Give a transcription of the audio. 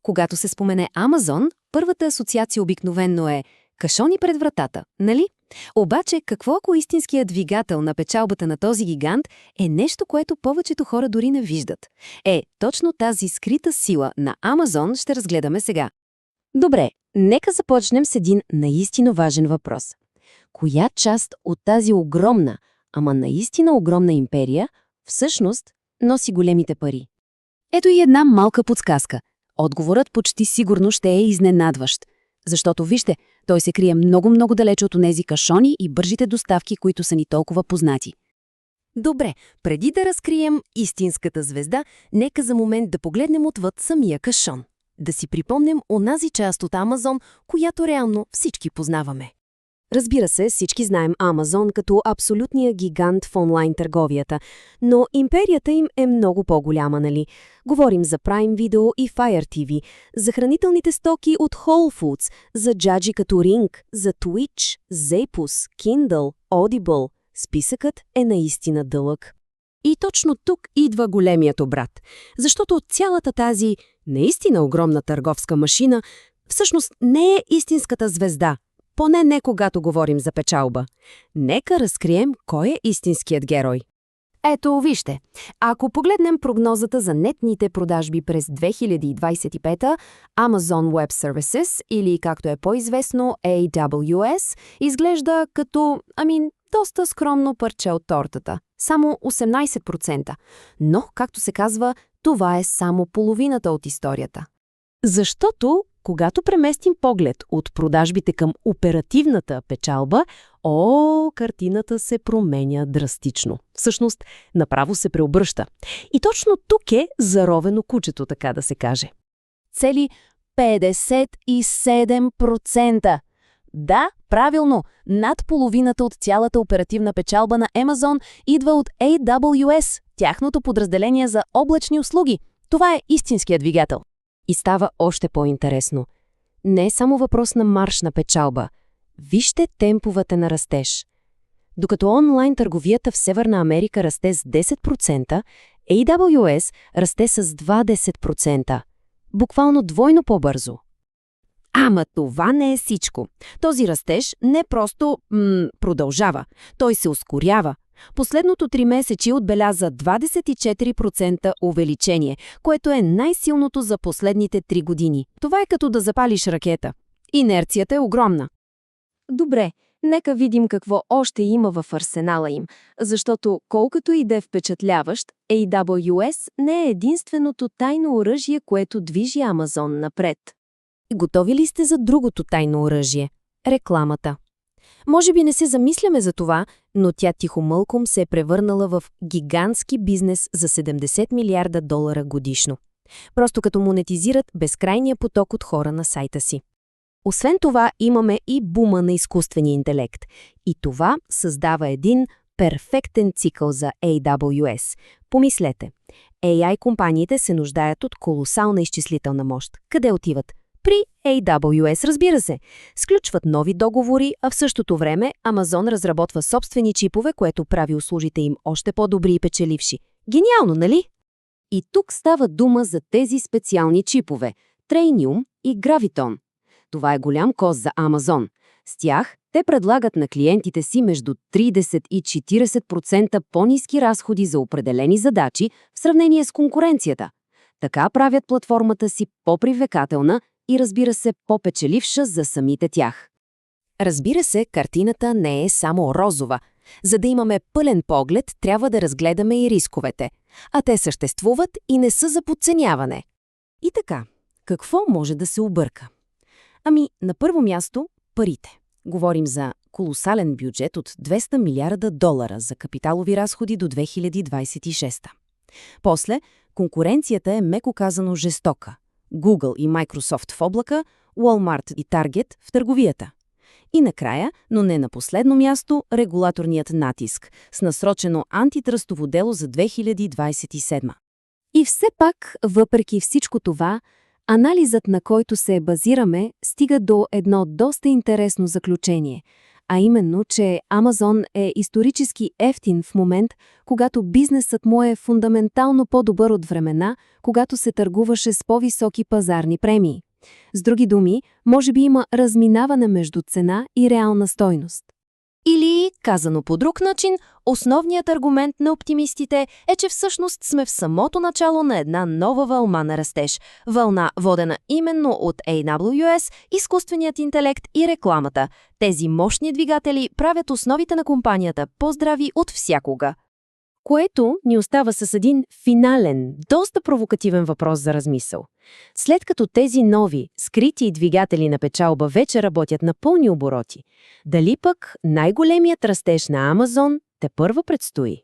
Когато се спомене Амазон, първата асоциация обикновенно е кашони пред вратата, нали? Обаче, какво ако истинският двигател на печалбата на този гигант е нещо, което повечето хора дори не виждат? Точно тази скрита сила на Амазон ще разгледаме сега. Добре, нека започнем с един наистина важен въпрос. Коя част от тази огромна, ама наистина огромна империя, всъщност носи големите пари? Ето и една малка подсказка. Отговорът почти сигурно ще е изненадващ. Защото, вижте, той се крие много далеч от онези кашони и бързите доставки, които са ни толкова познати. Добре, преди да разкрием истинската звезда, нека за момент да погледнем отвъд самия кашон. Да си припомним онази част от Амазон, която реално всички познаваме. Разбира се, всички знаем Амазон като абсолютния гигант в онлайн търговията, но империята им е много по-голяма, нали? Говорим за Prime Video и Fire TV, за хранителните стоки от Whole Foods, за джаджи като Ring, за Twitch, Zappos, Kindle, Audible. Списъкът е наистина дълъг. И точно тук идва големият обрат, защото цялата тази наистина огромна търговска машина всъщност не е истинската звезда, поне не когато говорим за печалба. Нека разкрием кой е истинският герой. Ето, вижте, ако погледнем прогнозата за нетните продажби през 2025, Amazon Web Services, или както е по-известно AWS, изглежда като, доста скромно парче от тортата. Само 18%. Но, както се казва, това е само половината от историята. Защото, когато преместим поглед от продажбите към оперативната печалба, картината се променя драстично. Всъщност, направо се преобръща. И точно тук е заровено кучето, така да се каже. Цели 57%. Да, правилно, над половината от цялата оперативна печалба на Amazon идва от AWS, тяхното подразделение за облачни услуги. Това е истинският двигател. И става още по-интересно. Не е само въпрос на марш на печалба. Вижте темповете на растеж. Докато онлайн търговията в Северна Америка расте с 10%, AWS расте с 20%. Буквално двойно по-бързо. Ама това не е всичко. Този растеж не просто продължава, той се ускорява. Последното 3 месечи отбеляза 24% увеличение, което е най-силното за последните 3 години. Това е като да запалиш ракета. Инерцията е огромна. Добре, нека видим какво още има в арсенала им, защото колкото и да е впечатляващ, AWS не е единственото тайно оръжие, което движи Амазон напред. Готови ли сте за другото тайно оръжие? Рекламата. Може би не се замисляме за това, но тя тихомълком се е превърнала в гигантски бизнес за $70 милиарда годишно. Просто като монетизират безкрайния поток от хора на сайта си. Освен това, имаме и бума на изкуствения интелект. И това създава един перфектен цикъл за AWS. Помислете, AI-компаниите се нуждаят от колосална изчислителна мощ. Къде отиват? При AWS, разбира се. Сключват нови договори, а в същото време Amazon разработва собствени чипове, което прави услугите им още по-добри и печеливши. Гениално, нали? И тук става дума за тези специални чипове – Trainium и Graviton. Това е голям коз за Amazon. С тях те предлагат на клиентите си между 30 и 40% по-ниски разходи за определени задачи в сравнение с конкуренцията. Така правят платформата си по-привлекателна и, разбира се, по-печеливша за самите тях. Разбира се, картината не е само розова. За да имаме пълен поглед, трябва да разгледаме и рисковете. А те съществуват и не са за подценяване. И така, какво може да се обърка? На първо място, парите. Говорим за колосален бюджет от $200 милиарда за капиталови разходи до 2026. После, конкуренцията е меко казано жестока. Google и Microsoft в облака, Walmart и Target в търговията. И накрая, но не на последно място, регулаторният натиск с насрочено антитръстово дело за 2027. И все пак, въпреки всичко това, анализът, на който се базираме, стига до едно доста интересно заключение. а именно, че Amazon е исторически ефтин в момент, когато бизнесът му е фундаментално по-добър от времена, когато се търгуваше с по-високи пазарни премии. С други думи, може би има разминаване между цена и реална стойност. Или, казано по друг начин, основният аргумент на оптимистите е, че всъщност сме в самото начало на една нова вълна на растеж. Вълна, водена именно от AWS, изкуственият интелект и рекламата. Тези мощни двигатели правят основите на компанията по-здрави от всякога. Което ни остава с един финален, доста провокативен въпрос за размисъл. След като тези нови, скрити двигатели на печалба вече работят на пълни обороти, дали пък най-големият растеж на Amazon тепърва предстои?